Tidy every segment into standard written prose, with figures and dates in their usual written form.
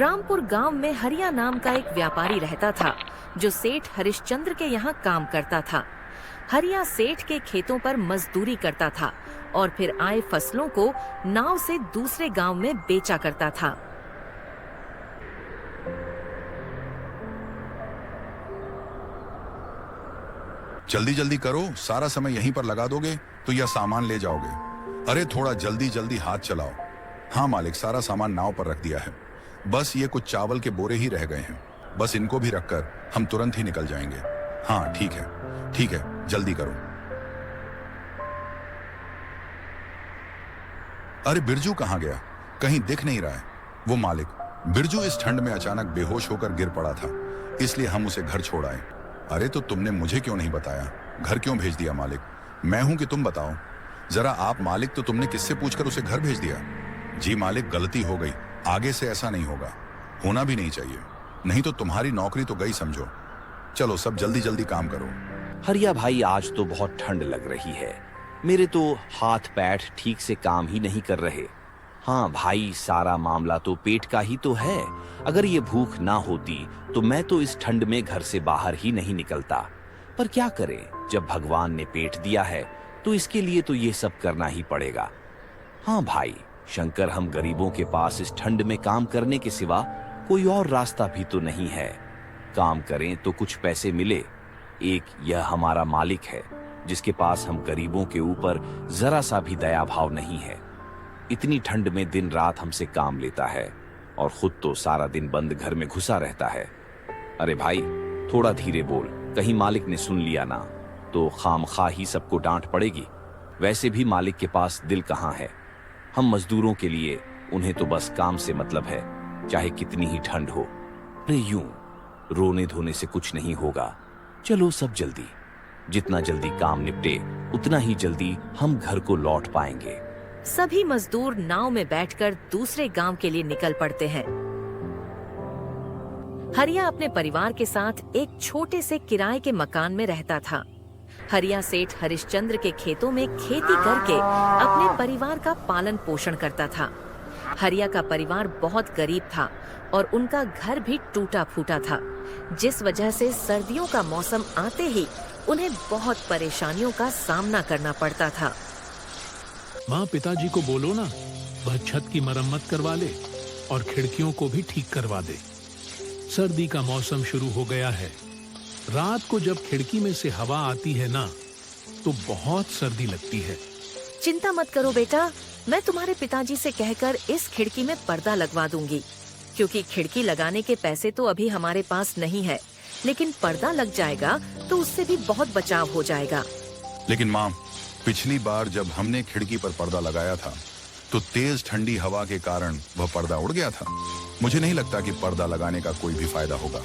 रामपुर गांव में हरिया नाम का एक व्यापारी रहता था जो सेठ हरिश्चंद्र के यहाँ काम करता था। हरिया सेठ के खेतों पर मजदूरी करता था और फिर आए फसलों को नाव से दूसरे गांव में बेचा करता था। जल्दी जल्दी करो, सारा समय यहीं पर लगा दोगे तो यह सामान ले जाओगे। अरे थोड़ा जल्दी जल्दी हाथ चलाओ। हाँ मालिक, सारा सामान नाव पर रख दिया है, बस ये कुछ चावल के बोरे ही रह गए हैं। बस इनको भी रखकर हम तुरंत ही निकल जाएंगे। हाँ ठीक है, जल्दी करो। अरे बिरजू कहाँ गया? कहीं दिख नहीं रहा है। वो मालिक, बिरजू इस ठंड में अचानक बेहोश होकर गिर पड़ा था, इसलिए हम उसे घर छोड़ आए। अरे तो तुमने मुझे क्यों नहीं बताया? घर क्यों भेज दिया मालिक? मैं हूं कि तुम बताओ जरा। आप मालिक, तो तुमने किससे पूछकर उसे घर भेज दिया? जी मालिक, गलती हो गई, आगे से ऐसा नहीं होगा, होना भी नहीं चाहिए, नहीं तो तुम्हारी नौकरी तो गई समझो। चलो सब जल्दी जल्दी काम करो। हरिया भाई, आज तो बहुत ठंड लग रही है, मेरे तो हाथ पैर ठीक से काम ही नहीं कर रहे। हाँ भाई, सारा मामला तो पेट का ही तो है। अगर ये भूख ना होती तो मैं तो इस ठंड में घर से बाहर ही नहीं निकलता। पर क्या करें, जब भगवान ने पेट दिया है तो इसके लिए तो ये सब करना ही पड़ेगा। हाँ भाई शंकर, हम गरीबों के पास इस ठंड में काम करने के सिवा कोई और रास्ता भी तो नहीं है। काम करें तो कुछ पैसे मिले। एक यह हमारा मालिक है जिसके पास हम गरीबों के ऊपर जरा सा भी दया भाव नहीं है। इतनी ठंड में दिन रात हमसे काम लेता है और खुद तो सारा दिन बंद घर में घुसा रहता है। अरे भाई थोड़ा धीरे बोल, कहीं मालिक ने सुन लिया ना तो खामखा ही सबको डांट पड़ेगी। वैसे भी मालिक के पास दिल कहाँ है। हम मजदूरों के लिए, उन्हें तो बस काम से मतलब है, चाहे कितनी ही ठंड हो। अरे यूं रोने धोने से कुछ नहीं होगा। चलो सब जल्दी, जितना जल्दी काम निपटे उतना ही जल्दी हम घर को लौट पाएंगे। सभी मजदूर नाव में बैठकर दूसरे गांव के लिए निकल पड़ते हैं। हरिया अपने परिवार के साथ एक छोटे से किराए के मकान में रहता था। हरिया सेठ हरिश्चंद्र के खेतों में खेती करके अपने परिवार का पालन पोषण करता था। हरिया का परिवार बहुत गरीब था और उनका घर भी टूटा फूटा था, जिस वजह से सर्दियों का मौसम आते ही उन्हें बहुत परेशानियों का सामना करना पड़ता था। माँ, पिताजी को बोलो ना, वह छत की मरम्मत करवा ले और खिड़कियों को भी ठीक करवा दे। सर्दी का मौसम शुरू हो गया है। रात को जब खिड़की में से हवा आती है ना तो बहुत सर्दी लगती है। चिंता मत करो बेटा, मैं तुम्हारे पिताजी से कहकर इस खिड़की में पर्दा लगवा दूंगी, क्योंकि खिड़की लगाने के पैसे तो अभी हमारे पास नहीं है, लेकिन पर्दा लग जाएगा तो उससे भी बहुत बचाव हो जाएगा। लेकिन माँ, पिछली बार जब हमने खिड़की पर पर्दा लगाया था तो तेज ठंडी हवा के कारण वह पर्दा उड़ गया था। मुझे नहीं लगता कि पर्दा लगाने का कोई भी फायदा होगा।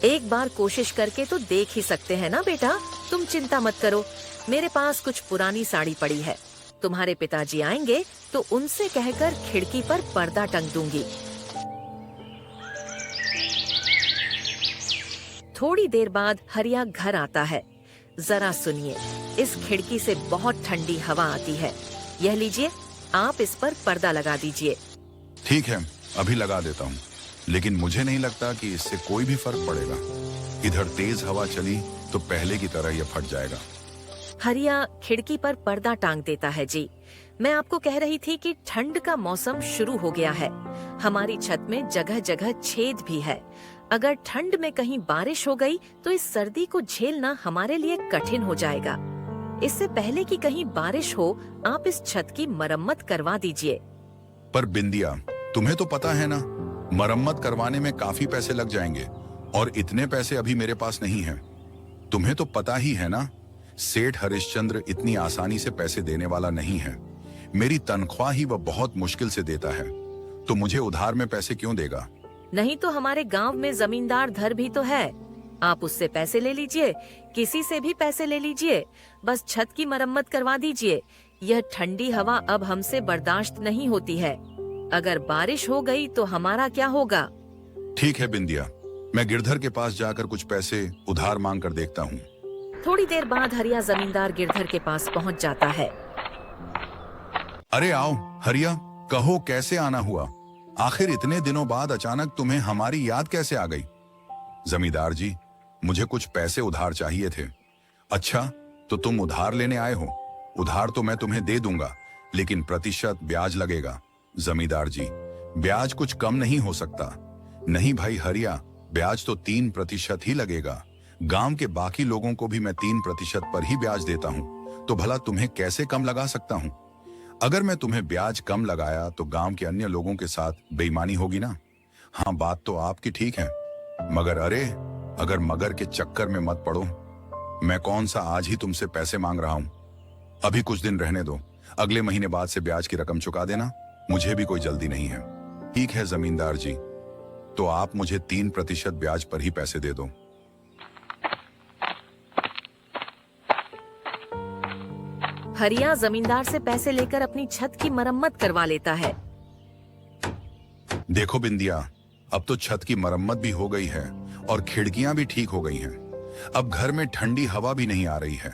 एक बार कोशिश करके तो देख ही सकते हैं ना बेटा। तुम चिंता मत करो, मेरे पास कुछ पुरानी साड़ी पड़ी है। तुम्हारे पिताजी आएंगे तो उनसे कहकर खिड़की पर पर्दा टंग दूंगी। थोड़ी देर बाद हरिया घर आता है। जरा सुनिए, इस खिड़की से बहुत ठंडी हवा आती है। यह लीजिए, आप इस पर पर्दा लगा दीजिए। ठीक है, अभी लगा देता हूँ, लेकिन मुझे नहीं लगता कि इससे कोई भी फर्क पड़ेगा। इधर तेज हवा चली तो पहले की तरह यह फट जाएगा। हरिया खिड़की पर पर्दा टांग देता है। जी, मैं आपको कह रही थी कि ठंड का मौसम शुरू हो गया है। हमारी छत में जगह जगह छेद भी है। अगर ठंड में कहीं बारिश हो गई तो इस सर्दी को झेलना हमारे लिए कठिन हो जाएगा। इससे पहले कि कहीं बारिश हो, आप इस छत की मरम्मत करवा दीजिए। पर बिंदिया, तुम्हें तो पता है ना, मरम्मत करवाने में काफी पैसे लग जाएंगे और इतने पैसे अभी मेरे पास नहीं हैं। तुम्हें तो पता ही है ना, सेठ हरिश्चंद्र इतनी आसानी से पैसे देने वाला नहीं है। मेरी तनख्वाह ही वह बहुत मुश्किल से देता है, तो मुझे उधार में पैसे क्यों देगा? नहीं तो हमारे गांव में जमींदार धर भी तो है, आप उससे पैसे ले लीजिए, किसी से भी पैसे ले लीजिए, बस छत की मरम्मत करवा दीजिए। यह ठंडी हवा अब हमसे बर्दाश्त नहीं होती है। अगर बारिश हो गई तो हमारा क्या होगा? ठीक है बिंदिया, मैं गिरधर के पास जाकर कुछ पैसे उधार मांग कर देखता हूँ। थोड़ी देर बाद हरिया जमींदार गिरधर के पास पहुँच जाता है। अरे आओ हरिया, कहो कैसे आना हुआ? आखिर इतने दिनों बाद अचानक तुम्हें हमारी याद कैसे आ गई? जमींदार जी, मुझे कुछ पैसे उधार चाहिए थे। अच्छा, तो तुम उधार लेने आए हो? उधार तो मैं तुम्हें दे दूंगा, लेकिन प्रतिशत ब्याज लगेगा। जमींदार जी, ब्याज कुछ कम नहीं हो सकता। नहीं भाई हरिया, ब्याज तो 3% ही लगेगा। गांव के बाकी लोगों को भी मैं 3% पर ही ब्याज देता हूं, तो भला तुम्हें कैसे कम लगा सकता हूं? अगर मैं तुम्हें ब्याज कम लगाया तो गांव के अन्य लोगों के साथ बेईमानी होगी ना? हाँ, बात तो आपकी ठीक है, मगर अरे, अगर मगर के चक्कर में मत पड़ो। मैं कौन सा आज ही तुमसे पैसे मांग रहा हूं? अभी कुछ दिन रहने दो, अगले महीने बाद से ब्याज की रकम चुका देना। मुझे भी कोई जल्दी नहीं है। ठीक है जमींदार जी, तो आप मुझे 3% ब्याज पर ही पैसे दे दो। हरिया जमींदार से पैसे लेकर अपनी छत की मरम्मत करवा लेता है। देखो बिंदिया, अब तो छत की मरम्मत भी हो गई है और खिड़कियां भी ठीक हो गई हैं। अब घर में ठंडी हवा भी नहीं आ रही है।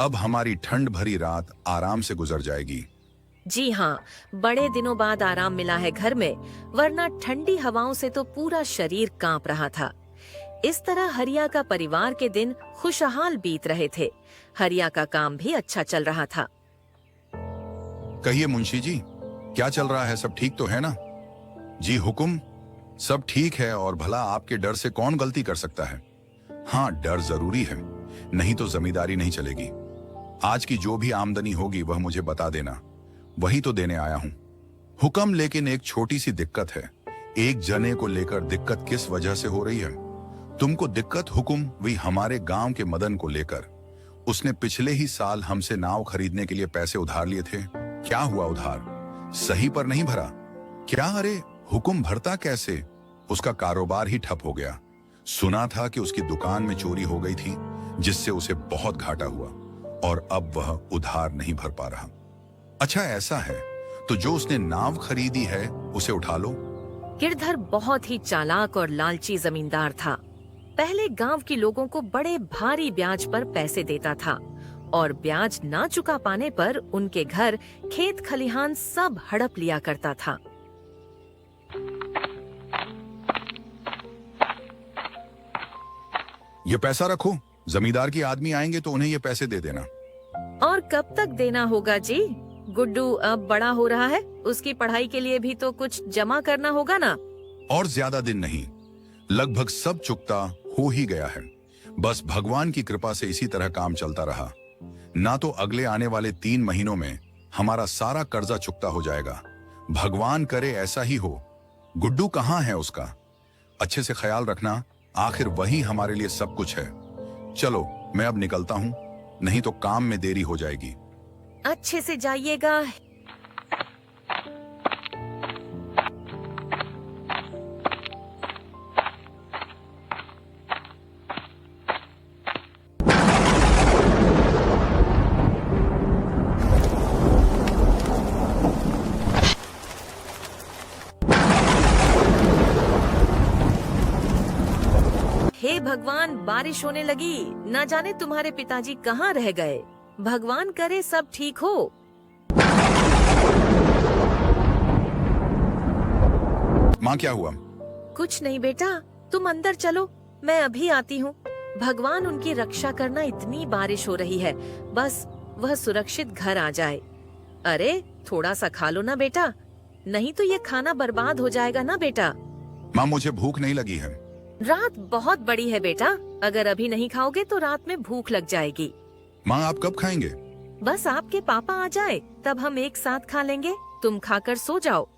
अब हमारी ठंड भरी रात आराम से गुजर जाएगी। जी हाँ, बड़े दिनों बाद आराम मिला है घर में, वरना ठंडी हवाओं से तो पूरा शरीर कांप रहा था। इस तरह हरिया का परिवार के दिन खुशहाल बीत रहे थे। हरिया का काम भी अच्छा चल रहा था। कहिए मुंशी जी, क्या चल रहा है? सब ठीक तो है ना? जी हुकुम, सब ठीक है। और भला आपके डर से कौन गलती कर सकता है? हाँ, डर जरूरी है, नहीं तो जमींदारी नहीं चलेगी। आज की जो भी आमदनी होगी वह मुझे बता देना, वही तो देने आया हूं। हुक्म, लेकिन एक छोटी सी दिक्कत है। एक जने को लेकर दिक्कत किस वजह से हो रही है? तुमको दिक्कत हुक्म वही हमारे गांव के मदन को लेकर। उसने पिछले ही साल हमसे नाव खरीदने के लिए पैसे उधार लिए थे। क्या हुआ, उधार सही पर नहीं भरा क्या? अरे हुक्म, भरता कैसे? उसका कारोबार ही ठप हो गया। सुना था कि उसकी दुकान में चोरी हो गई थी, जिससे उसे बहुत घाटा हुआ और अब वह उधार नहीं भर पा रहा। अच्छा ऐसा है, तो जो उसने नाव खरीदी है उसे उठा लो। गिरधर बहुत ही चालाक और लालची जमींदार था। पहले गांव के लोगों को बड़े भारी ब्याज पर पैसे देता था और ब्याज ना चुका पाने पर उनके घर, खेत खलिहान सब हड़प लिया करता था। ये पैसा रखो, जमींदार के आदमी आएंगे तो उन्हें ये पैसे दे देना। और कब तक देना होगा जी? गुड्डू अब बड़ा हो रहा है, उसकी पढ़ाई के लिए भी तो कुछ जमा करना होगा ना? और ज्यादा दिन नहीं, लगभग सब चुकता हो ही गया है। बस भगवान की कृपा से इसी तरह काम चलता रहा ना तो अगले आने वाले 3 महीनों में हमारा सारा कर्जा चुकता हो जाएगा। भगवान करे ऐसा ही हो। गुड्डू कहाँ है उसका? अच्छे से ख्याल रखना, आखिर वही हमारे लिए सब कुछ है। चलो मैं अब निकलता हूँ, नहीं तो काम में देरी हो जाएगी। अच्छे से जाइएगा। हे भगवान, बारिश होने लगी। न जाने तुम्हारे पिताजी कहाँ रह गए। भगवान करे सब ठीक हो। माँ क्या हुआ? कुछ नहीं बेटा, तुम अंदर चलो, मैं अभी आती हूँ। भगवान उनकी रक्षा करना, इतनी बारिश हो रही है, बस वह सुरक्षित घर आ जाए। अरे थोड़ा सा खा लो ना बेटा, नहीं तो ये खाना बर्बाद हो जाएगा ना बेटा। माँ मुझे भूख नहीं लगी है। रात बहुत बड़ी है बेटा, अगर अभी नहीं खाओगे तो रात में भूख लग जाएगी। माँ आप कब खाएंगे? बस आपके पापा आ जाए तब हम एक साथ खा लेंगे। तुम खाकर सो जाओ।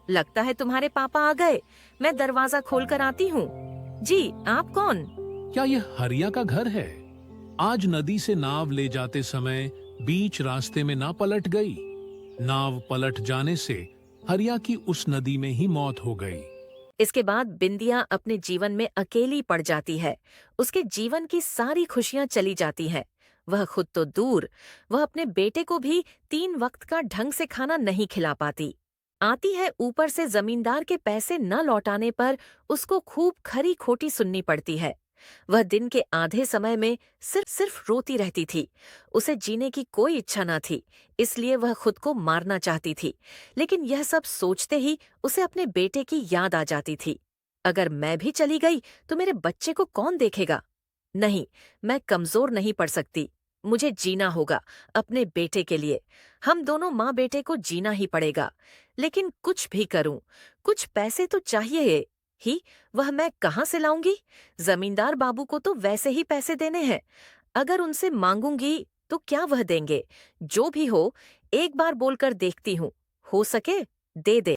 लगता है तुम्हारे पापा आ गए, मैं दरवाजा खोल कर आती हूँ। जी आप कौन? क्या यह हरिया का घर है? आज नदी से नाव ले जाते समय बीच रास्ते में ना पलट गई। नाव पलट जाने से हरिया की उस नदी में ही मौत हो गई। इसके बाद बिंदिया अपने जीवन में अकेली पड़ जाती है। उसके जीवन की सारी खुशियां चली जाती हैं। वह खुद तो दूर, वह अपने बेटे को भी 3 वक्त का ढंग से खाना नहीं खिला पाती। आती है ऊपर से जमींदार के पैसे न लौटाने पर उसको खूब खरी खोटी सुननी पड़ती है। वह दिन के आधे समय में सिर्फ रोती रहती थी। उसे जीने की कोई इच्छा न थी, इसलिए वह खुद को मारना चाहती थी। लेकिन यह सब सोचते ही उसे अपने बेटे की याद आ जाती थी। अगर मैं भी चली गई तो मेरे बच्चे को कौन देखेगा? नहीं, मैं कमजोर नहीं पड़ सकती। मुझे जीना होगा अपने बेटे के लिए। हम दोनों माँ बेटे को जीना ही पड़ेगा। लेकिन कुछ भी करूं, कुछ पैसे तो चाहिए ही। वह मैं कहाँ से लाऊंगी? जमींदार बाबू को तो वैसे ही पैसे देने हैं। अगर उनसे मांगूंगी तो क्या वह देंगे? जो भी हो, एक बार बोलकर देखती हूँ, हो सके दे दे।